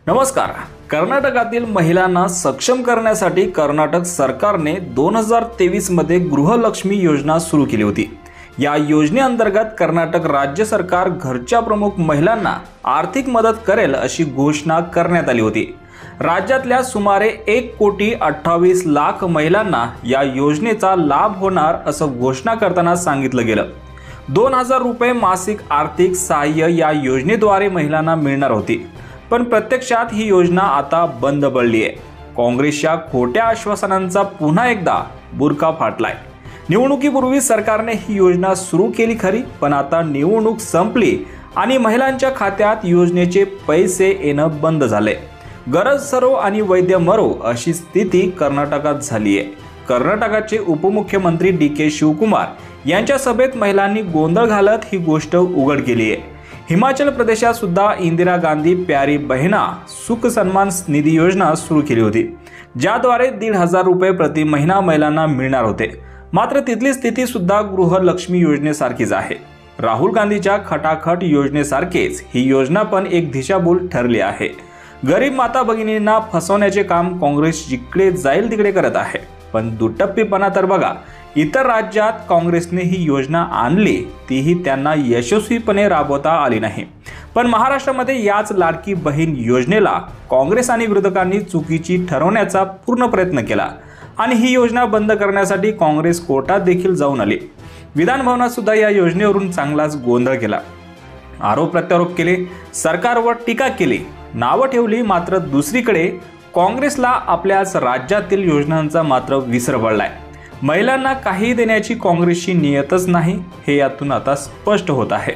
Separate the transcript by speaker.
Speaker 1: नमस्कार। कर्नाटकातील महिलांना सक्षम करण्यासाठी कर्नाटक सरकारने 2023 मध्ये गृहलक्ष्मी योजना सुरू केली होती। या योजनेअंतर्गत कर्नाटक राज्य सरकार घरच्या प्रमुख महिलांना आर्थिक मदत करेल अशी घोषणा करण्यात आली होती। राज्यातल्या सुमारे 1,28,00,000 महिलांना या योजनेचा लाभ होणार असं घोषणा करताना सांगितलं गेलं। 2,000 रुपये मासिक आर्थिक सहाय्य या योजनेद्वारे महिलांना मिळणार होती, पण प्रत्यक्षात ही योजना आता बंद पडली आहे। काँग्रेसच्या खोट्या आश्वासनांचा पुन्हा एकदा बुरखा फाटलाय। निवडणुकीपूर्वी सरकारने ही योजना सुरू केली खरी, पण आता निवडणूक संपली आणि महिलांच्या खात्यात योजनेचे पैसे येणं बंद झाले। गरज सरो आणि वैद्य मरो अशी स्थिती कर्नाटकात झाली आहे। कर्नाटकाचे उपमुख्यमंत्री DK शिवकुमार यांच्या सभेत महिलांनी गोंधळ घालत ही गोष्ट उघड केली आहे। हिमाचल प्रदेशात सुद्धा इंदिरा गांधी प्यारी बहिणा सुख सन्मान निधी योजना सुरू केली होती, ज्याद्वारे 1,500 रुपये प्रति महिना महिलांना मिळणार होते। मात्र तिथली स्थिती सुद्धा गृहलक्ष्मी योजनेसारखीच आहे। राहुल गांधीच्या खटाखट योजनेसारखेच ही योजना पण एक दिशाभूल ठरली आहे। गरीब माता भगिनींना फसवण्याचे काम काँग्रेस जिकडे जाईल तिकडे करत आहे। पण दुटप्पीपणा तर बघा, इतर राज्यात काँग्रेसने ही योजना आणली, तीही त्यांना यशस्वीपणे राबवता आली नाही। पण महाराष्ट्रामध्ये याच लाडकी बहीण योजनेला काँग्रेस आणि विरोधकांनी चुकीची ठरवण्याचा पूर्ण प्रयत्न केला आणि ही योजना बंद करण्यासाठी काँग्रेस कोर्टात देखील जाऊन आली। विधान भवनात सुद्धा या योजनेवरून चांगलाच गोंधळ केला, आरोप प्रत्यारोप केले, सरकारवर टीका केली, नावं ठेवली। मात्र दुसरीकडे काँग्रेसला आपल्याच राज्यातील योजनांचा मात्र विसर पडलाय। महिलांना काही देण्याची काँग्रेसची नियतच नाही, हे यातून आता स्पष्ट होत आहे।